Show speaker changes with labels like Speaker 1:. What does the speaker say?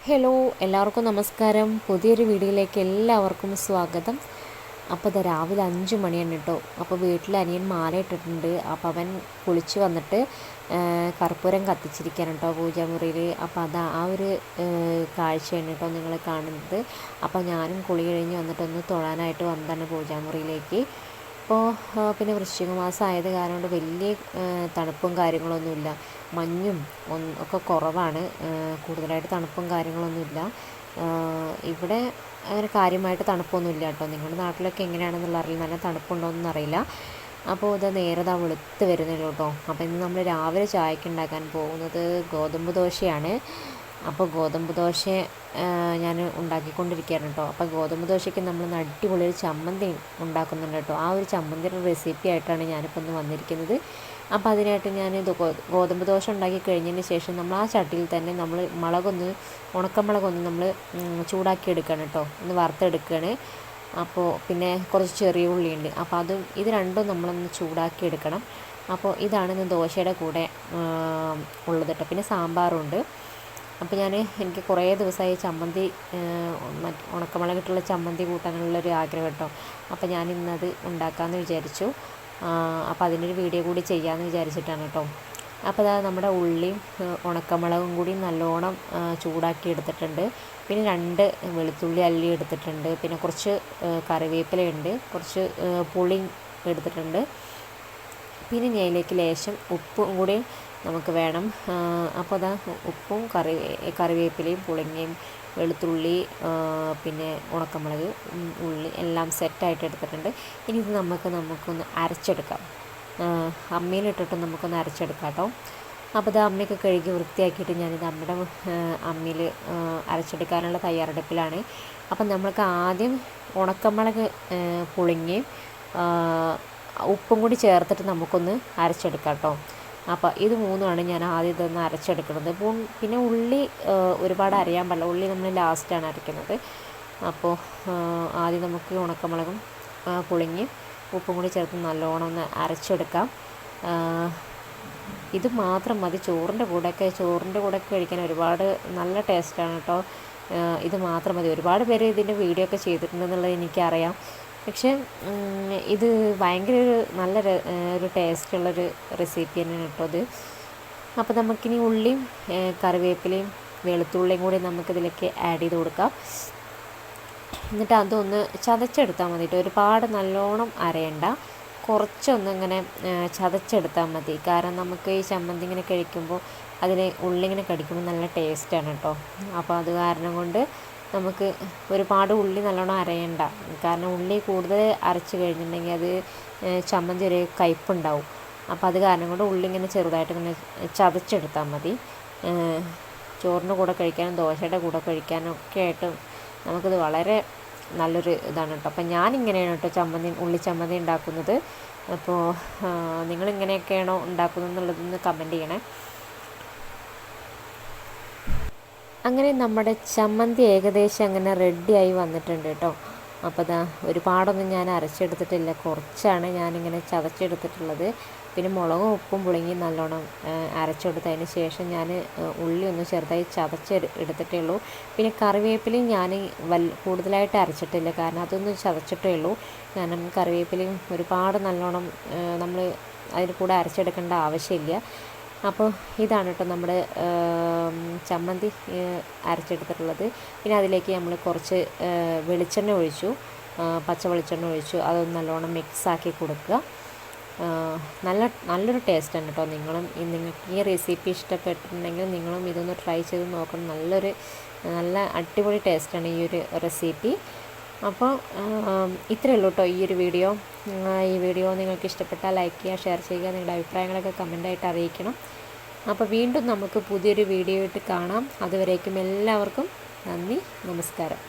Speaker 1: Hello, എല്ലാവർക്കും നമസ്കാരം. പുതിയൊരു വീഡിയോയിലേക്ക് എല്ലാവർക്കും സ്വാഗതം. അപ്പോൾ ഇത് രാവിലെ 5 മണിയാണ് കേട്ടോ. അപ്പോൾ വീട്ടിൽ അനിയൻ മാല ഇട്ടിട്ടുണ്ട്. അപ്പോൾ അവൻ കുളിച്ച് വന്നിട്ട് കർപ്പൂരം കത്തിച്ചിരിക്കുകയാണ് കേട്ടോ പൂജാമുറിയിൽ. അപ്പോൾ ആ ഒരു കാഴ്ചയാണ് കേട്ടോ നിങ്ങൾ കാണുന്നത്. അപ്പോൾ ഞാനും കുളി കഴിഞ്ഞ് വന്നിട്ടൊന്ന് തൊഴാനായിട്ട് വന്നതാണ് പൂജാമുറിയിലേക്ക്. ഇപ്പോൾ പിന്നെ വൃശ്ചിക മാസം ആയത് കാരണം കൊണ്ട് വലിയ തണുപ്പും കാര്യങ്ങളൊന്നുമില്ല. മഞ്ഞും ഒക്കെ കുറവാണ്. കൂടുതലായിട്ട് തണുപ്പും കാര്യങ്ങളൊന്നുമില്ല. ഇവിടെ അങ്ങനെ കാര്യമായിട്ട് തണുപ്പൊന്നുമില്ല കേട്ടോ. നിങ്ങളുടെ നാട്ടിലൊക്കെ എങ്ങനെയാണെന്നുള്ള അറിയില്ല, നല്ല തണുപ്പുണ്ടോയെന്നൊന്നും അറിയില്ല. അപ്പോൾ ഇത് നേരെ വെളുത്ത് വരുന്നുള്ളൂ കേട്ടോ. അപ്പോൾ ഇന്ന് നമ്മൾ രാവിലെ ചായക്ക് ഉണ്ടാക്കാൻ പോകുന്നത് ഗോതമ്പ് ദോശയാണ്. അപ്പോൾ ഗോതമ്പ് ദോശ ഞാൻ ഉണ്ടാക്കിക്കൊണ്ടിരിക്കുകയാണ് കേട്ടോ. അപ്പോൾ ഗോതമ്പ് ദോശയ്ക്ക് നമ്മൾ അടിപൊളി ഒരു ചമ്മന്തി ഉണ്ടാക്കുന്നുണ്ട് കേട്ടോ. ആ ഒരു ചമ്മന്തിയുടെ റെസിപ്പി ആയിട്ടാണ് ഞാനിപ്പോൾ ഇന്ന് വന്നിരിക്കുന്നത്. അപ്പോൾ അതിനായിട്ട് ഞാനിത് ഗോതമ്പ് ദോശ ഉണ്ടാക്കി കഴിഞ്ഞതിന് ശേഷം നമ്മൾ ആ ചട്ടിയിൽ തന്നെ നമ്മൾ ഉണക്കമുളകൊന്ന് നമ്മൾ ചൂടാക്കി എടുക്കുകയാണ് കേട്ടോ. ഒന്ന് വറുത്തെടുക്കുകയാണ്. അപ്പോൾ പിന്നെ കുറച്ച് ചെറിയ ഉള്ളിയുണ്ട്. അപ്പോൾ ഇത് രണ്ടും നമ്മളൊന്ന് ചൂടാക്കി എടുക്കണം. അപ്പോൾ ഇതാണ് ഇന്ന് ദോശയുടെ കൂടെ ഉള്ളത് കേട്ടോ. പിന്നെ സാമ്പാറുണ്ട്. അപ്പോൾ എനിക്ക് കുറേ ദിവസമായി ചമ്മന്തി ഉണക്കമുളകിട്ടുള്ള ചമ്മന്തി കൂട്ടാനുള്ളൊരു ആഗ്രഹം കേട്ടോ. അപ്പോൾ ഞാൻ ഇന്നത് ഉണ്ടാക്കാമെന്ന് വിചാരിച്ചു. അപ്പോൾ അതിനൊരു വീഡിയോ കൂടി ചെയ്യാമെന്ന് വിചാരിച്ചിട്ടാണ് കേട്ടോ. അപ്പോൾ നമ്മുടെ ഉള്ളിയും ഉണക്കമുളകും കൂടി നല്ലോണം ചൂടാക്കി എടുത്തിട്ടുണ്ട്. പിന്നെ 2 വെളുത്തുള്ളി അല്ലി എടുത്തിട്ടുണ്ട്. പിന്നെ കുറച്ച് കറിവേപ്പിലയുണ്ട്, കുറച്ച് പുളി എടുത്തിട്ടുണ്ട്. പിന്നെ ഇതിലേക്ക് ലേശം ഉപ്പും കൂടി നമുക്ക് വേണം. അപ്പോൾ ഉപ്പും കറിവേപ്പിലയും പുളിങ്ങയും വെളുത്തുള്ളി പിന്നെ ഉണക്കമുളക് ഉള്ളി എല്ലാം സെറ്റായിട്ട് എടുത്തിട്ടുണ്ട്. ഇനി ഇത് നമുക്കൊന്ന് അരച്ചെടുക്കാം. അമ്മിയിലിട്ടിട്ട് നമുക്കൊന്ന് അരച്ചെടുക്കാം കേട്ടോ. അപ്പോൾ അമ്മയൊക്കെ കഴുകി വൃത്തിയാക്കിയിട്ട് ഞാനിത് അമ്മിയിൽ അരച്ചെടുക്കാനുള്ള തയ്യാറെടുപ്പിലാണ്. അപ്പം നമ്മൾക്ക് ആദ്യം ഉണക്കമുളക് പുളിങ്ങയും ഉപ്പും കൂടി ചേർത്തിട്ട് നമുക്കൊന്ന് അരച്ചെടുക്കാം കേട്ടോ. അപ്പോൾ ഇത് മൂന്നുമാണ് ഞാൻ ആദ്യം ഇതൊന്ന് അരച്ചെടുക്കുന്നത്. പിന്നെ ഉള്ളി ഒരുപാട് അരയാൻ പാടില്ല. ഉള്ളി നമ്മൾ ലാസ്റ്റാണ് അരയ്ക്കുന്നത്. അപ്പോൾ ആദ്യം നമുക്ക് ഉണക്കമുളകും പുളിങ്ങി ഉപ്പും കൂടി ചേർത്ത് നല്ലോണം ഒന്ന് അരച്ചെടുക്കാം. ഇത് മാത്രം മതി ചോറിൻ്റെ കൂടെയൊക്കെ കഴിക്കാൻ ഒരുപാട് നല്ല ടേസ്റ്റാണ് കേട്ടോ. ഇത് മാത്രം മതി. ഒരുപാട് പേര് ഇതിൻ്റെ വീഡിയോ ഒക്കെ ചെയ്തിട്ടുണ്ടെന്നുള്ളത് എനിക്കറിയാം. പക്ഷേ ഇത് ഭയങ്കര നല്ല ഒരു ടേസ്റ്റുള്ളൊരു റെസിപ്പി തന്നെയാണ് കേട്ടോ ഇത്. അപ്പോൾ നമുക്കിനി ഉള്ളിയും കറിവേപ്പിലയും വെളുത്തുള്ളിയും കൂടി നമുക്കിതിലേക്ക് ആഡ് ചെയ്ത് കൊടുക്കാം. എന്നിട്ട് അതൊന്ന് ചതച്ചെടുത്താൽ മതി കേട്ടോ. ഒരുപാട് നല്ലോണം അരയണ്ട, കുറച്ചൊന്ന് ഇങ്ങനെ ചതച്ചെടുത്താൽ മതി. കാരണം നമുക്ക് ഈ ചമ്മന്തി ഇങ്ങനെ കഴിക്കുമ്പോൾ ഉള്ളി ഇങ്ങനെ കടിക്കുമ്പോൾ നല്ല ടേസ്റ്റാണ് കേട്ടോ. അപ്പോൾ അത് കാരണം കൊണ്ട് നമുക്ക് ഒരുപാട് ഉള്ളി നല്ലോണം അരയണ്ട. കാരണം ഉള്ളി കൂടുതൽ അരച്ച് കഴിഞ്ഞിട്ടുണ്ടെങ്കിൽ അത് ചമ്മന്തി ഒരു കയ്പ്പുണ്ടാവും. അപ്പോൾ അത് കാരണം കൊണ്ട് ഉള്ളി ഇങ്ങനെ ചെറുതായിട്ട് ഇങ്ങനെ ചതച്ചെടുത്താൽ മതി. ചോറിൻ്റെ കൂടെ കഴിക്കാനും ദോശയുടെ കൂടെ കഴിക്കാനും ഒക്കെ ആയിട്ട് നമുക്കിത് വളരെ നല്ലൊരു ഇതാണ് കേട്ടോ. അപ്പം ഞാനിങ്ങനെയാണ് കേട്ടോ ഉള്ളി ചമ്മന്തി ഉണ്ടാക്കുന്നത്. അപ്പോൾ നിങ്ങളിങ്ങനെയൊക്കെയാണോ ഉണ്ടാക്കുന്നത് എന്നുള്ളതൊന്ന് കമൻറ്റ് ചെയ്യണേ. അങ്ങനെ നമ്മുടെ ചമ്മന്തി ഏകദേശം അങ്ങനെ റെഡിയായി വന്നിട്ടുണ്ട് കേട്ടോ. അപ്പോൾ ഒരുപാടൊന്നും ഞാൻ അരച്ചെടുത്തിട്ടില്ല, കുറച്ചാണ് ഞാനിങ്ങനെ ചതച്ചെടുത്തിട്ടുള്ളത്. പിന്നെ മുളകും ഉപ്പും പുളിങ്ങി നല്ലോണം അരച്ചെടുത്തതിന് ശേഷം ഞാൻ ഉള്ളി ഒന്ന് ചെറുതായി എടുത്തിട്ടേ ഉള്ളൂ. പിന്നെ കറിവേപ്പിലയും ഞാൻ കൂടുതലായിട്ട് അരച്ചിട്ടില്ല, കാരണം അതൊന്നും ചതച്ചിട്ടേ ഉള്ളൂ. കാരണം കറിവേപ്പിലയും ഒരുപാട് നല്ലോണം നമ്മൾ അതിന് കൂടെ അരച്ചെടുക്കേണ്ട ആവശ്യമില്ല. അപ്പോൾ ഇതാണ് കേട്ടോ നമ്മുടെ ചമ്മന്തി അരച്ചെടുത്തിട്ടുള്ളത്. പിന്നെ അതിലേക്ക് നമ്മൾ കുറച്ച് വെളിച്ചെണ്ണ ഒഴിച്ചു, പച്ച വെളിച്ചെണ്ണ ഒഴിച്ചു. അതൊന്ന് നല്ലോണം മിക്സാക്കി കൊടുക്കുക. നല്ലൊരു ടേസ്റ്റാണ് കേട്ടോ. നിങ്ങൾക്ക് ഈ റെസിപ്പി ഇഷ്ടപ്പെട്ടിട്ടുണ്ടെങ്കിൽ നിങ്ങളും ഇതൊന്ന് ട്രൈ ചെയ്ത് നോക്കണം. നല്ല അടിപൊളി ടേസ്റ്റാണ് ഈ ഒരു റെസിപ്പി. അപ്പോൾ ഇത്രയേ ഉള്ളൂ കേട്ടോ ഈ വീഡിയോ നിങ്ങൾക്ക് ഇഷ്ടപ്പെട്ടാൽ ലൈക്ക് ചെയ്യുക, ഷെയർ ചെയ്യുക, നിങ്ങളുടെ അഭിപ്രായങ്ങളൊക്കെ കമൻ്റായിട്ട് അറിയിക്കണം. അപ്പോൾ വീണ്ടും നമുക്ക് പുതിയൊരു വീഡിയോ ആയിട്ട് കാണാം. അതുവരേക്കും എല്ലാവർക്കും നന്ദി, നമസ്കാരം.